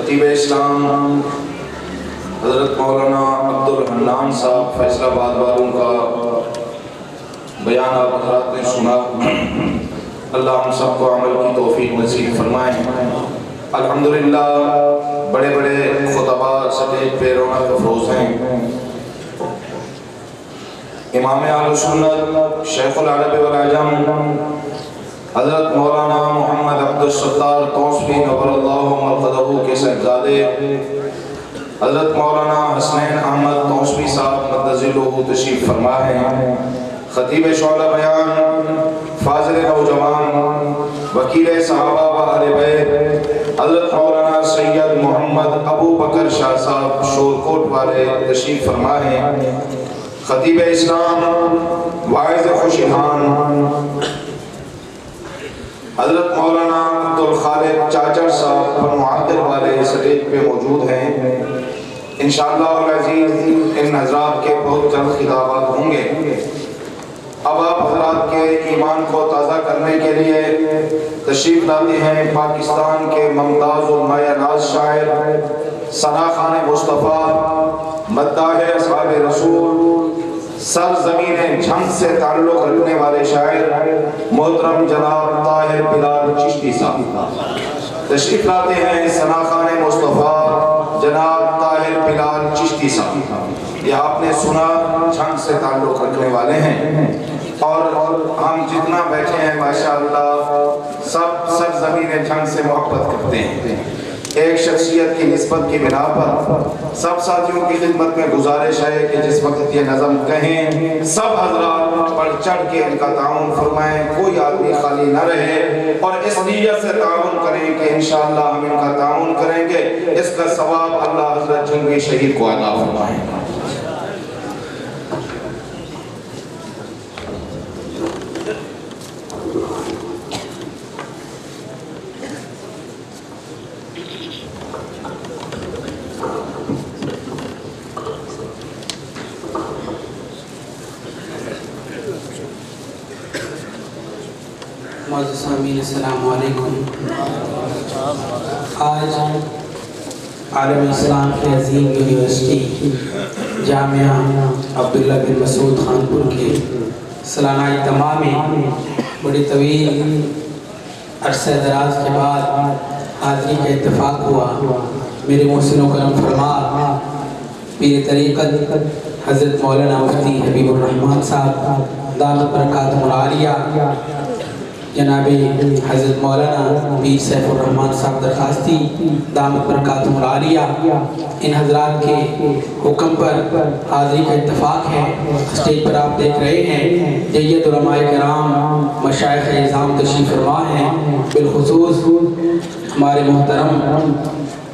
خطیب اسلام حضرت مولانا عبدالحنان صاحب فیصل آباد والوں کا بیان آپ حضرات نے سنا. اللہ ہم سب کو عمل کی توفیق نصیب فرمائے. الحمدللہ بڑے بڑے خطبہ سٹیج پہ رونق افروز ہیں. امام اہل سنت شیخ العرب والعجم حضرت مولانا محمد عبدالستار توسفی نور اللہ مرقدہ کے صاحبزادے حضرت مولانا حسنین احمد توسفی صاحب مدظلہ تشریف فرما ہیں. خطیب شعلہ بیان فاضل نوجوان وکیل صحابہ و اہل بیت حضرت مولانا سید محمد ابو بکر شاہ صاحب شورکوٹ والے تشریف فرما ہیں. خطیب اسلام واعظ خوشیحان حضرت مولانا عبدالخالق چاچر صاحب بنوعادر والے سٹیج پہ موجود ہیں. انشاءاللہ العزیز ان حضرات کے بہت جلد خطابات ہوں گے. اب آپ حضرات کے ایمان کو تازہ کرنے کے لیے تشریف لاتے ہیں پاکستان کے ممتاز المایہ ناز شاعر ثنا خان مصطفیٰ مداح اصحاب رسول سرزمین جھنگ سے تعلق رکھنے والے شاعر محترم جناب طاہر بلال چشتی صاحب تشریف لاتے ہیں. ثنا خان مصطفیٰ جناب طاہر بلال چشتی صاحب یہ آپ نے سنا جھنگ سے تعلق رکھنے والے ہیں اور ہم جتنا بیٹھے ہیں ماشاءاللہ سب سرزمین جھنگ سے محبت کرتے ہیں. ایک شخصیت کی نسبت کی بنا پر سب ساتھیوں کی خدمت میں گزارش ہے کہ جس وقت یہ نظم کہیں سب حضرات بڑھ چڑھ کے ان کا تعاون فرمائیں. کوئی آدمی خالی نہ رہے اور اس نیت سے تعاون کریں کہ انشاءاللہ ہم ان کا تعاون کریں گے. اس کا ثواب اللہ حضرت جنگی شہید کو عطا فرمائیں. معزز سامعین السلام علیکم. آج عالم اسلام کی عظیم یونیورسٹی جامعہ عبداللہ بن مسعود خانپور کے سالانہ اجتماع میں بڑی طویل عرصہ دراز کے بعد حاضری کا اتفاق ہوا. میرے محسن و کرم فرما پیر طریقت حضرت مولانا مفتی حبیب الرحمن صاحب دامت برکاتہم العالیہ جناب حضرت مولانا پیر سیف الرحمن صاحب درخواستی دامت برکاتہم العالیہ ان حضرات کے حکم پر حاضری کا اتفاق ہے. اسٹیج پر آپ دیکھ رہے ہیں جید علماء کرام مشائخ اعظام تشریف فرما ہیں. بالخصوص ہمارے محترم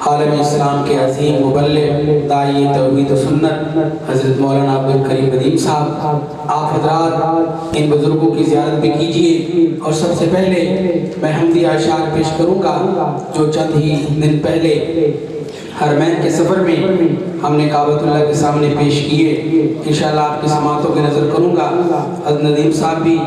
عالم اسلام کے عظیم مبلغ داعی توحید و سنت حضرت مولانا عبدالکریم ندیم صاحب. آپ حضرات ان بزرگوں کی زیارت بھی کیجئے اور سب سے پہلے میں حمدی اشعار پیش کروں گا جو چند ہی دن پہلے حرمین کے سفر میں ہم نے کعبۃ اللہ کے سامنے پیش کیے. انشاءاللہ آپ کی سماعتوں کی نظر کروں گا. حضرت ندیم صاحب بھی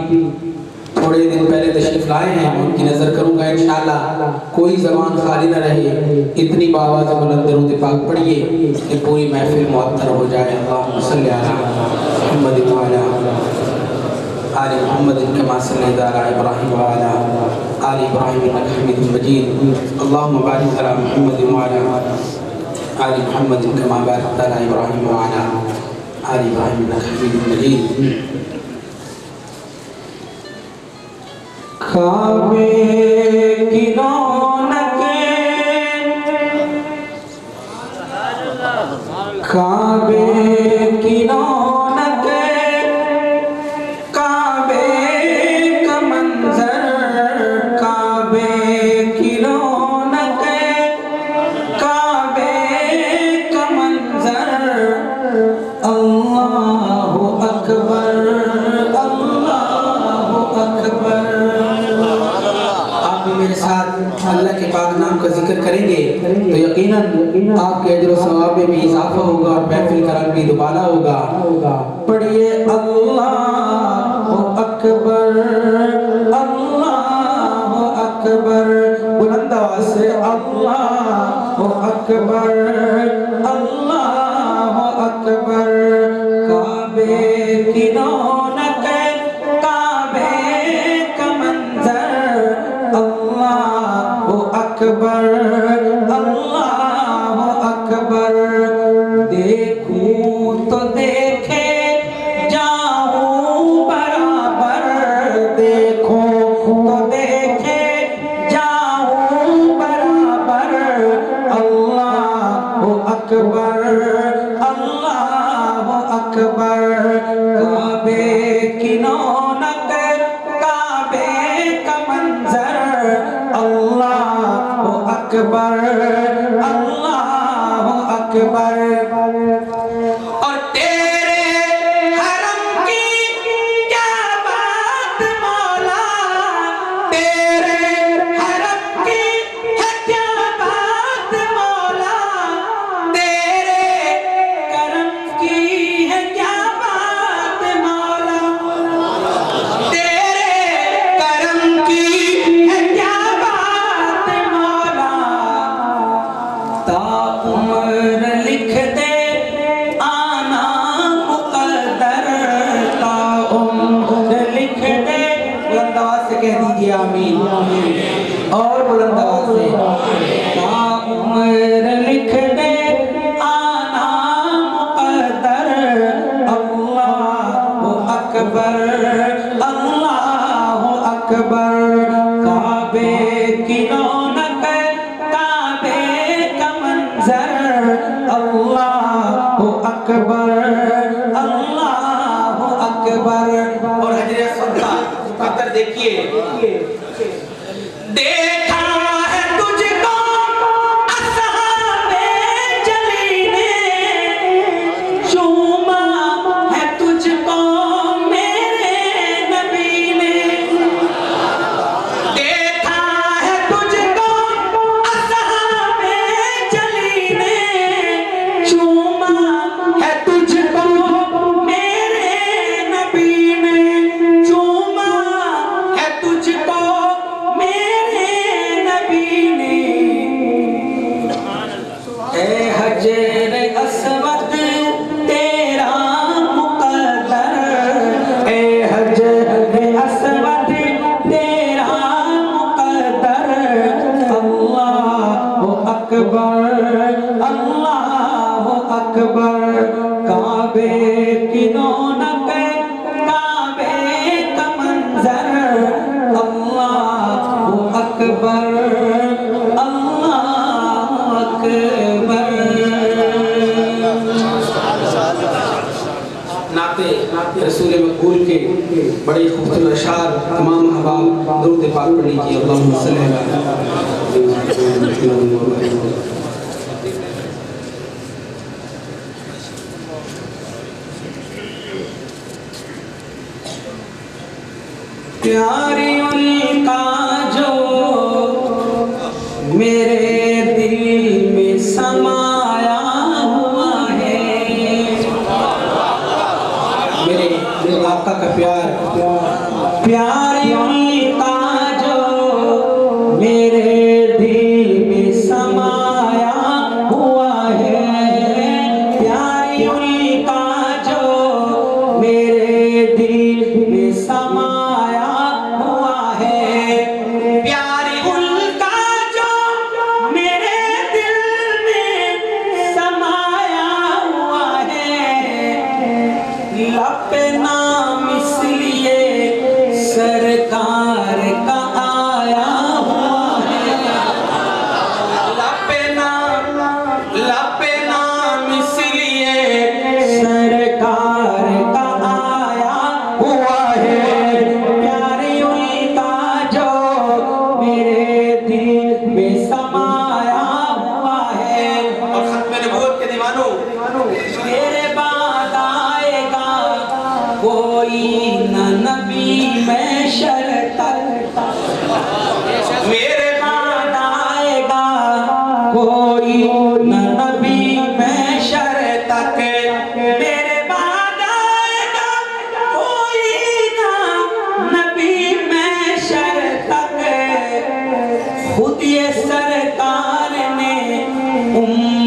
تھوڑے دن پہلے تشریف لائے ہیں ان کی نظر کروں گا. انشاءاللہ کوئی زبان خالی نہ رہے. اتنی بآواز بلند درود پاک پڑھیے کہ پوری محفل معطر ہو جائے. اللہم صلی علی محمد وعلی آل محمد کما صلیت علی ابراہیم وعلی آل ابراہیم انک حمید مجید. اللہم بارک علی محمد وعلی آل محمد کما بارکت علی ابراہیم وعلی آل ابراہیم انک حمید مجید. کعبے کی رونقیں کعبے کی رونقیں کعبے کا منظر کعبے کی رونقیں کعبے کا منظر اللہ اکبر اللہ اکبر. میرے ساتھ اللہ کے پاک نام کا ذکر کریں گے تو یقیناً آپ کے اجر و ثواب میں بھی اضافہ ہوگا اور محفل کا رنگ بھی دوبارہ ہوگا. پڑھیے اللہ اکبر اللہ اکبر بلند آواز سے اللہ اکبر اکبر اللہ اکبر کعبے کی رونق کعبے کا منظر اللہ اکبر اللہ اکبر دیکھوں تو دیکھے جاؤں برابر دیکھوں تو دیکھے جاؤں برابر اللہ اکبر اللہ اکبر کعبے کی رونق کعبے کا منظر اللہ اکبر اللہ اکبر اور تیرے حرم کی کیا بات مولا تیرے حرم کی ہے کیا بات مولا تیرے کرم کی ہے کیا بات مولا تیرے کرم کی ہے کیا بات مولا تا عمر لکھ دے آنا مقدر تا عمر لکھ دے بلند آواز سے کہہ دیجئے آمین اور بلند آواز سے تا عمر لکھ دے آنا مقدر اللہ اکبر اللہ اکبر کعبے کی رونق کعبے کا منظر اللہ اکبر اللہ اکبر اور حجر اسود کا پتھر دیکھیے دیکھا ہے تجھ کو اصحاب جلی نے چوما ہے تجھ کو میرے نبی نے دیکھا ہے تجھ کو اصحاب جلی نے چوما ہے تجھ کو میرے نبی نے چوما ہے تجھ کو میرے نبی نے اے حجر اسود تیرا مقدر اے حجر اسود تیرا مقدر اللہ اکبر اللہ اکبر کعبے کی رونق کعبے کا منظر اللہ اکبر اللہ اکبر نعت رسول مقبول کے بڑے خوبصورت اشعار تمام احباب درود پاک پڑھ لیجیے اللہم صلی اللہ علیہ وسلم پیاری القا جو میرے دل میں سمایا ہوا ہے میرے آقا کا پیار پیاری القا جو میرے دل میں سمایا ہوا ہے پیاری القا جو میرے دل میں سمایا ہوا ہے پیاری القا جو میرے دل میں سمایا ہوا ہے لب نام اس لیے سرکار کا آیا ہوا ہے لب نام اس لیے سرکار کا آیا ہوا ہے پیاری القا جو میرے دل میں سمایا ہوا ہے اور ختم نبوت کے دیوانوں میرے بعد آئے گا کوئی نہ نبی میں شر تک میرے بعد آئے گا کوئی نہ نبی میں شر تک میرے بعد آئے گا کوئی نہ نبی میں شر تک خود یہ سرکار نے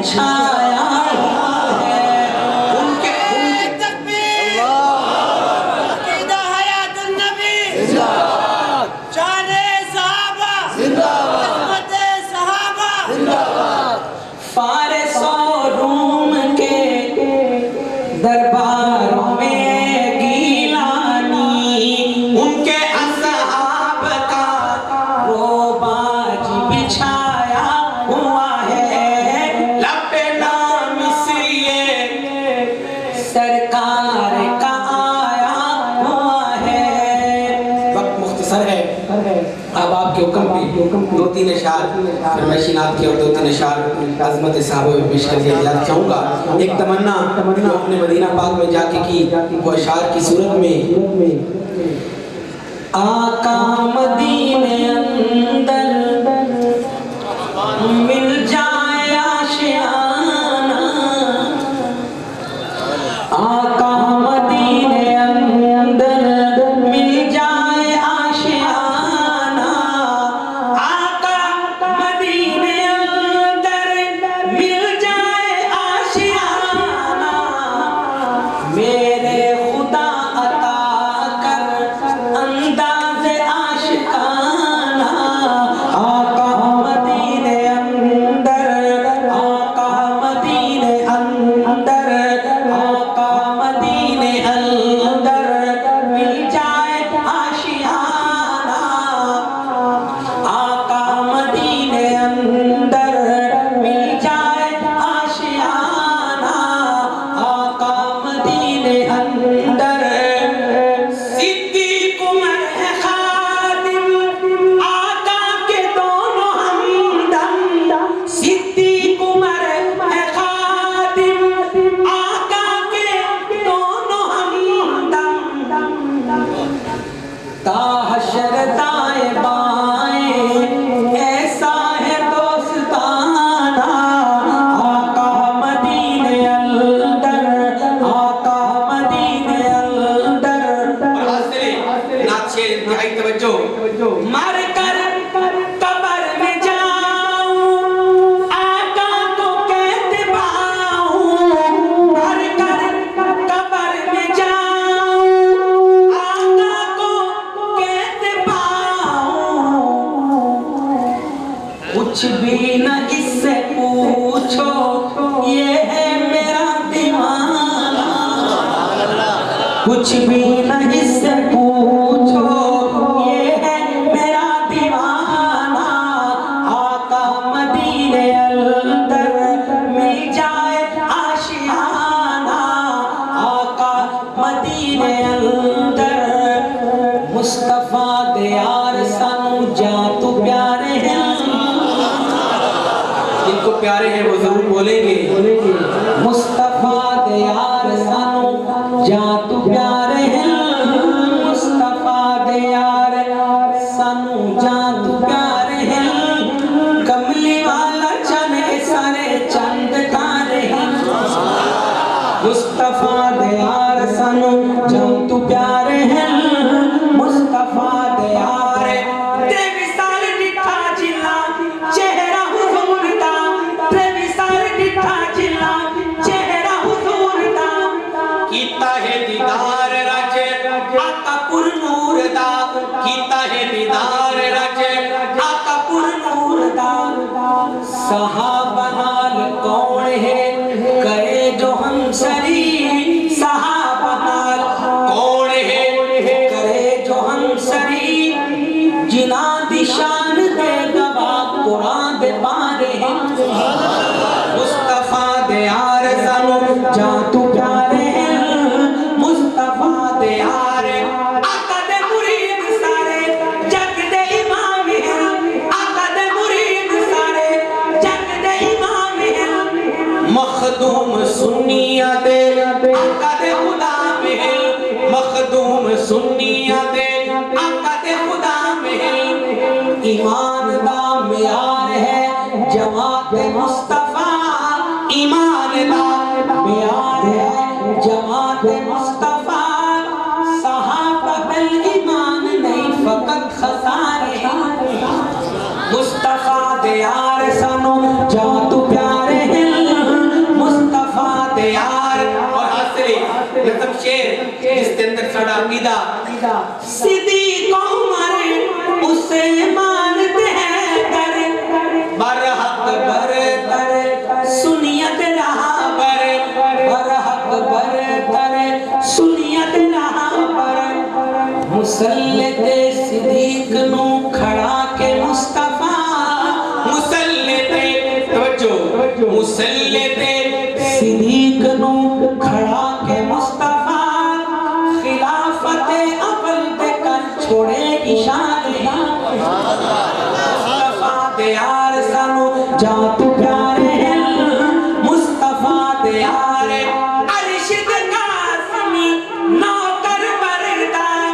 بچھایا ہے ان کے تکبیر عقیدہ حیات النبی شان صحابہ عظمت صحابہ فارس و روم کے درباروں میں گیلانی ان کے اصحاب کا روباج بچھایا ہوا ہے لب نام مصریے سرکار کا آیا ہوا ہے وقت مختصر ہے اب آپ کے حکم بھی دو تین اشعار پھر میں شنات کی اور دو تین اشعار عظمت صحابہ میں پیش کر کے یاد چاہوں گا ایک تمنا جو اپنے مدینہ پاک میں جا کے کی وہ اشعار کی صورت میں آقا مدینے اندر مل جائے آشیانہ آقا مدینے اندر مل جائے آشیانہ آقا مدینے اندر مل جائے آشیانہ میرے خدا عطا کر انداز عاشقانہ آقا مدینے اندر آقا مدینے اندر آقا مدینے اندر مل جائے آشیانہ آقا مدینے اندر مل جائے آشیانہ آقا مدینے اندر صدیق عمر ہے خادم آقا کے دونوں ہمدم صدیق عمر ہے خادم آقا کے دونوں ہمدم تا حشر دائیں بائیں ایسا ہے دوستانہ آقا مدینے اندر آقا مدینے اندر نعت شعر انتہائی توجہ مر کر قبر میں جاؤں آقا کو کہتے باؤں مر کر قبر میں جاؤں آقا کو کہتے باؤں کچھ بھی نہ اس سے پوچھو یہ ہے میرا دیوانہ کچھ بھی نہ اس سے پوچھو یہ ہے میرا دیوانہ آقا مدینے اندر مل جائے آشیانہ آقا مدینے اندر مصطفیٰ دے یار سانو جا تو پیارے ہیں جن کو پیارے ہیں وہ ضرور بولیں گے مصطفیٰ دے یار سانو جا تو پیارے ہیں مصطفیٰ دے یار سانو جا تو پیارے ہیں کملی والا چنے سارے چند تارے ہیں مصطفیٰ دے یار سانو جا تو پیارے ہیں مصطفیٰ دے یار تے وصال ڈٹھا جلا چہرہ حضور دا تے وصال ڈٹھا جلا چہرہ حضور دا کیتا ہے دیدار رج آقا پر نور دا کیتا ہے دیدار رج آقا پر نور دا صحابہ نال کون ہے کرے جو ہم سری صحابہ نال کون ہے کرے جو ہم سری جنا دی شان دے گواہ قرآن دے پارے ہیں مصطفیٰ دے یار سانو جا تو پیارے ہیں مصطفیٰ دے یار آقا دے مرید سارے جگ دے امام ہیں آقا دے مرید سارے جگ دے امام ہیں مخدوم سنیہ دے آقا دے خدا میں ہیں مخدوم سنیہ دے آقا دے خدا میں ہیں ایمان دا معیار ہے جماعت مصطفیٰ ایمان دا معیار ہے جماعت مصطفیٰ صحابہ بالایمان نہیں فقط خسارے ہیں مصطفیٰ دے یار سانو جا تو پیارے ہیں عقیدہ صدیق عمر اسے مانتے ہیں در برحق برتر سنیت رہا بر برحق برتر سنیت رہا بر مسلط صدیق نو کھڑا کے مصطفیٰ مسلط توجہ مسلط صدیق نو کھڑا کے مصطفیٰ خلافت اول دے کر چھوڑے اشارے مصطفیٰ دے یار سانو جا تو پیارے ہیں مصطفیٰ دے یار ارشد قاسمی نوکر بردار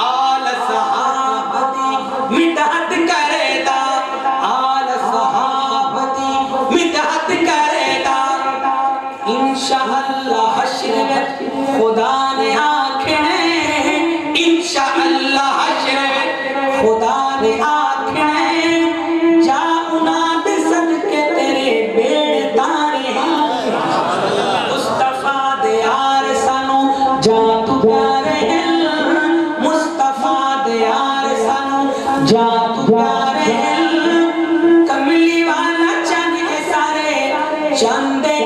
آل صحابتی مدحت کرے دا آل صحابتی مدحت کرے دا انشاءاللہ حشر میں خدا نے آنکھیں انشاءاللہ حشر میں خدا نے آنکھیں جا اناد صدقے تیرے بیڑ تارے مصطفیٰ دے یار سانو جا تو پیارے ہیں مصطفیٰ دے یار سانو جا تو پیارے ہیں کملی والا چند سارے چندے